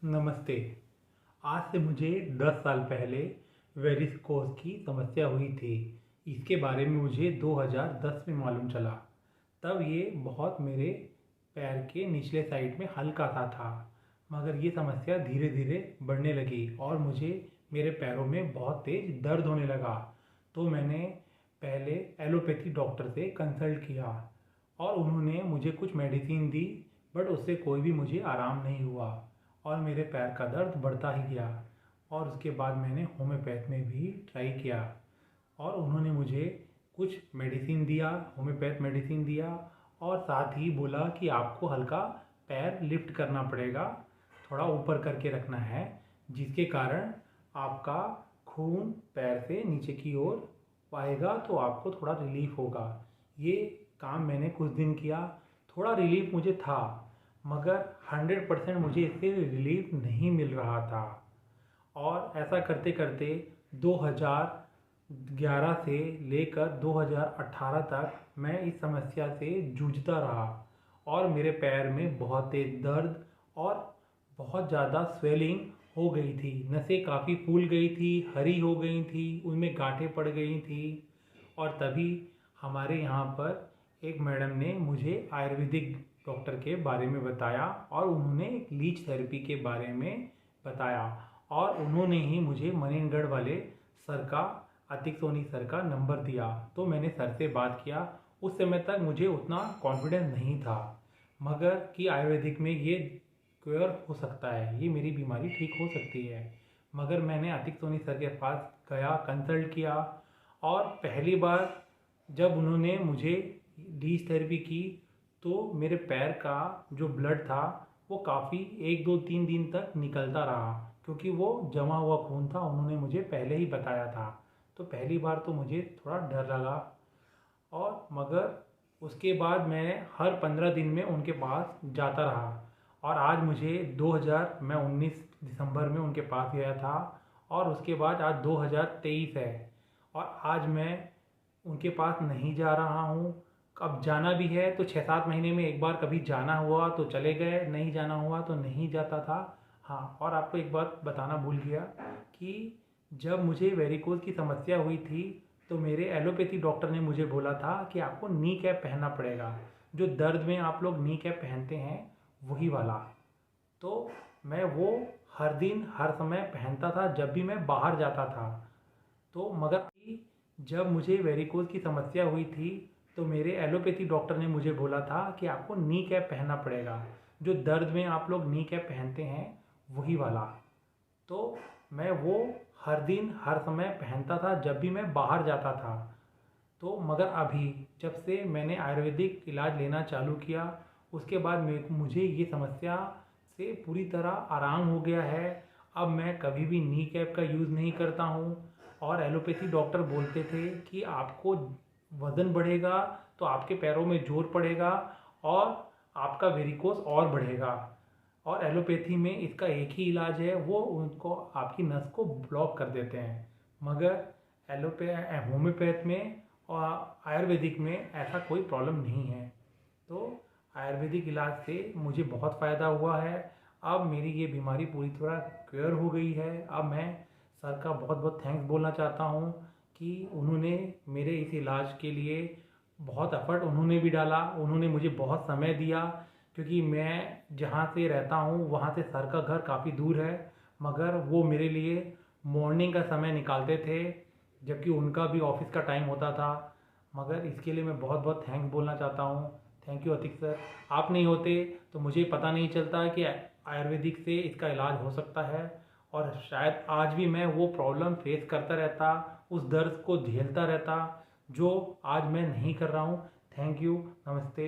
नमस्ते। आज से मुझे 10 साल पहले वेरिकोज की समस्या हुई थी। इसके बारे में मुझे 2010 में मालूम चला। तब ये बहुत मेरे पैर के निचले साइड में हल्का सा था, मगर ये समस्या धीरे धीरे बढ़ने लगी और मुझे मेरे पैरों में बहुत तेज़ दर्द होने लगा। तो मैंने पहले एलोपैथी डॉक्टर से कंसल्ट किया और उन्होंने मुझे कुछ मेडिसिन दी, बट उससे कोई भी मुझे आराम नहीं हुआ और मेरे पैर का दर्द बढ़ता ही गया। और उसके बाद मैंने होम्योपैथ में भी ट्राई किया और उन्होंने मुझे कुछ मेडिसिन दिया, होम्योपैथ मेडिसिन दिया, और साथ ही बोला कि आपको हल्का पैर लिफ्ट करना पड़ेगा, थोड़ा ऊपर करके रखना है, जिसके कारण आपका खून पैर से नीचे की ओर आएगा तो आपको थोड़ा रिलीफ होगा। ये काम मैंने कुछ दिन किया, थोड़ा रिलीफ मुझे था, मगर 100% मुझे इससे रिलीफ नहीं मिल रहा था। और ऐसा करते करते 2011 से लेकर 2018 तक मैं इस समस्या से जूझता रहा और मेरे पैर में बहुत तेज़ दर्द और बहुत ज़्यादा स्वेलिंग हो गई थी। नसें काफ़ी फूल गई थी, हरी हो गई थी, उनमें गांठें पड़ गई थी। और तभी हमारे यहाँ पर एक मैडम ने मुझे आयुर्वेदिक डॉक्टर के बारे में बताया और उन्होंने लीच थेरेपी के बारे में बताया, और उन्होंने ही मुझे मनेनगढ़ वाले सर का, अतिक सोनी सर का नंबर दिया। तो मैंने सर से बात किया। उस समय तक मुझे उतना कॉन्फिडेंस नहीं था मगर कि आयुर्वेदिक में ये क्योर हो सकता है, ये मेरी बीमारी ठीक हो सकती है। मगर मैंने अतिक सोनी सर के पास गया, कंसल्ट किया, और पहली बार जब उन्होंने मुझे लीच थेरेपी की तो मेरे पैर का जो ब्लड था वो काफ़ी 1 2 3 दिन तक निकलता रहा, क्योंकि वो जमा हुआ खून था, उन्होंने मुझे पहले ही बताया था। तो पहली बार तो मुझे थोड़ा डर लगा, और मगर उसके बाद मैं हर 15 दिन में उनके पास जाता रहा। और आज मुझे 2000 मैं 19 दिसंबर में उनके पास गया था, और उसके बाद आज 2023 है और आज मैं उनके पास नहीं जा रहा हूँ। अब जाना भी है तो 6 7 महीने में एक बार कभी जाना हुआ तो चले गए, नहीं जाना हुआ तो नहीं जाता था। हाँ, और आपको एक बात बताना भूल गया कि जब मुझे वेरिकोज की समस्या हुई थी तो मेरे एलोपैथी डॉक्टर ने मुझे बोला था कि आपको नी कैप पहनना पड़ेगा, जो दर्द में आप लोग नी कैप पहनते हैं वही वाला। तो मैं वो हर दिन हर समय पहनता था जब भी मैं बाहर जाता था। तो मगर जब मुझे वेरिकोज की समस्या हुई थी तो मेरे एलोपैथी डॉक्टर ने मुझे बोला था कि आपको नी कैप पहनना पड़ेगा, जो दर्द में आप लोग नी कैप पहनते हैं वही वाला। तो मैं वो हर दिन हर समय पहनता था जब भी मैं बाहर जाता था। तो मगर अभी जब से मैंने आयुर्वेदिक इलाज लेना चालू किया उसके बाद मुझे ये समस्या से पूरी तरह आराम हो गया है। अब मैं कभी भी नी कैप का यूज़ नहीं करता हूँ। और एलोपैथी डॉक्टर बोलते थे कि आपको वज़न बढ़ेगा तो आपके पैरों में जोर पड़ेगा और आपका वेरिकोस और बढ़ेगा। और एलोपैथी में इसका एक ही इलाज है, वो उनको आपकी नस को ब्लॉक कर देते हैं। मगर होम्योपैथ में और आयुर्वेदिक में ऐसा कोई प्रॉब्लम नहीं है। तो आयुर्वेदिक इलाज से मुझे बहुत फ़ायदा हुआ है। अब मेरी ये बीमारी पूरी तरह क्योर हो गई है। अब मैं सर का बहुत बहुत थैंक्स बोलना चाहता हूँ कि उन्होंने मेरे इस इलाज के लिए बहुत एफर्ट उन्होंने भी डाला, उन्होंने मुझे बहुत समय दिया, क्योंकि मैं जहाँ से रहता हूँ वहाँ से सर का घर काफ़ी दूर है। मगर वो मेरे लिए मॉर्निंग का समय निकालते थे जबकि उनका भी ऑफिस का टाइम होता था। मगर इसके लिए मैं बहुत बहुत थैंक्स बोलना चाहता हूँ। थैंक यू अतिक सर, आप नहीं होते तो मुझे पता नहीं चलता कि आयुर्वेदिक से इसका इलाज हो सकता है, और शायद आज भी मैं वो प्रॉब्लम फेस करता रहता, उस दर्द को झेलता रहता जो आज मैं नहीं कर रहा हूँ। थैंक यू, नमस्ते।